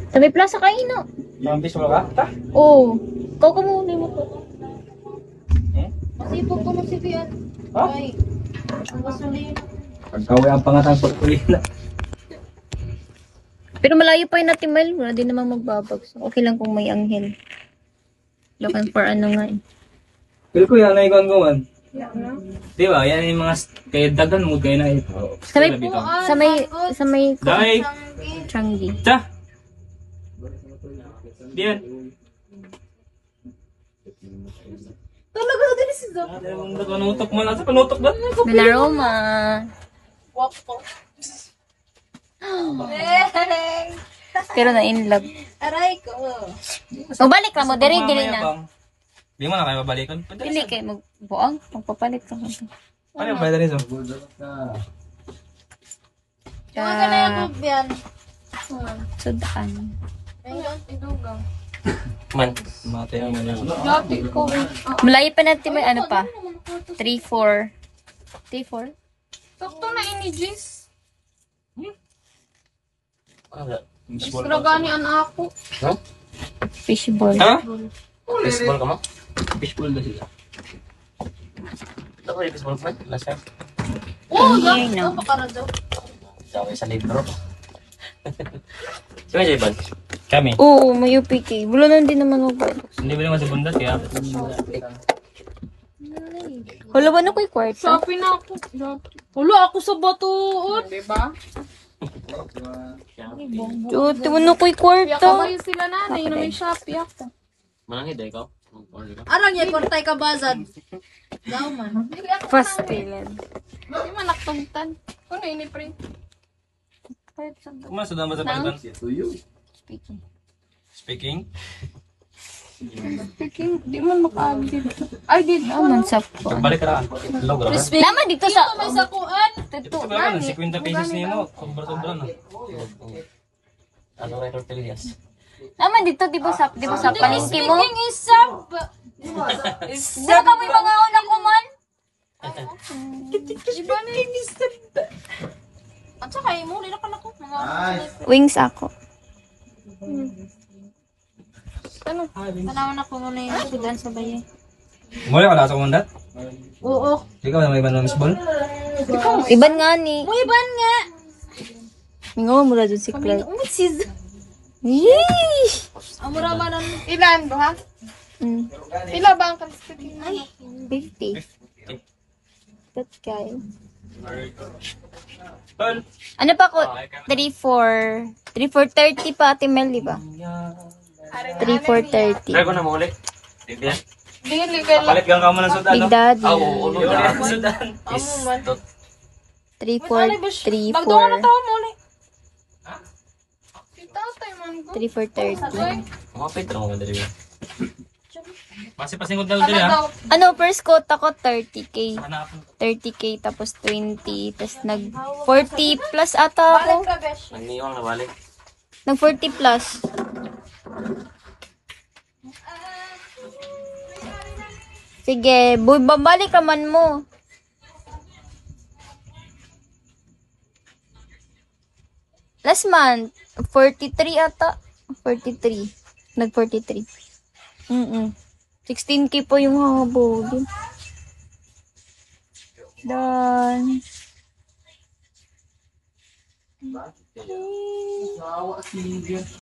Sa may plaza kayo, no? Mambis mo ka? Ta? Oo. Ikaw ka muna mo to. Kasi po po si Bian. Ha? Ay, ang gasolina. Pagkaway ang pangatang pagkulina. Pero malayo pa yung natin, Mel. Wala din naman magbabagsak. Okay lang kung may anghel. Looking for ano nga eh. Pero ko yan, naikon ko man. Di ba? Yan yung mga kaya dagan mo kayo na ito. Sa may, sa may, Dahil! Changi. Cha! Diyan! Talaga na din si Zap. Panutok mo lang. Sa panutok ba? Belaroma. Wapo. Pero na in love. Aray ko. O balik ka mo, diri na. Di mo na kayo babalikan. Pili kayo magbuang, magpapalit ka. Ano yung bayad rin so? Yung ka na yung Bian. Sudaan. Ayun, idugang. Man. Matay ang mga. Dati ko. Malayo pa natin may ano pa. 3-4. 3-4? Sakto na ini, Jis. Baseball Kragani an ako. Fishball. Ha? Baseball ka mo? Baseball na sila. Ito ko yung baseball friend. Last time. Oh, Here yeah. na. Pakarado. Sabi sa libro. Sino siya iban? Kami. Oo, may UPK. Bulanan din naman ako. Hindi ba naman si Bundat kaya? Hala ba na ko yung kwarto? Sabi na ako. Wala ako sa batuon. Diba? Dude, mo na ko yung Kaya kwarto. kayo sila na. Yun na may Shopee ako. Manangid eh ikaw? Arang yan, portay ka bazad. Daw man. Pastilad. Hindi man naktungtan. Ano ini pre? Kumasa daw ba sa palitan? Speaking. Speaking? Speaking, di man makaagid. Ay, di Aman sa po. Pagbalik ka na. Log ra. Naman dito sa... may sakuan. Dito. Ito ba ka 50 pesos niyo mo? Sobra-sobra na. Ano rin tortillas? Naman dito, di ba sa palengke mo? Speaking isap. Sino ka mo yung mga una ko man? Iba na yung isap. At saka, muli na ka na ko. Wings ako. Ano? Tanawan ako muna yung sudan sa bayan. Muli ka na sa Bundat? Oo. Ikaw na may iban ng baseball? Iban nga ni. Uy, ban nga. Mingawa mo na dun si Clark. Umitsiz. Yeesh! Amura man ang ilan ba ha? Mm. Pila ba ang speaking? Ay. 50. That guy. Tol! Ano pa ko? 3-4. 3-4-30 pa, Ate Mel, di ba? 3-4-30. Kaya ko na muli. Hindi yan. Dili ka lang. Palit gang ka mo ng sudan, Big no? Daddy. Ulo na. Sudan. Amo man. 3-4-3-4. Magdoon na tao muli. Kita tayo man ko. 3-4-30. Mga Pedro mo ganda rin. Pasing-pasingod na dali ha. Ano, first quote ako 30k. Hanapin. 30k tapos 20. Tapos nag 40 plus ata ako. Nagniwang na balik. Nag 40 plus. Sige, babalik naman mo. Last month, 43 ata. 43. Nag 43. 16k po yung habol. Done.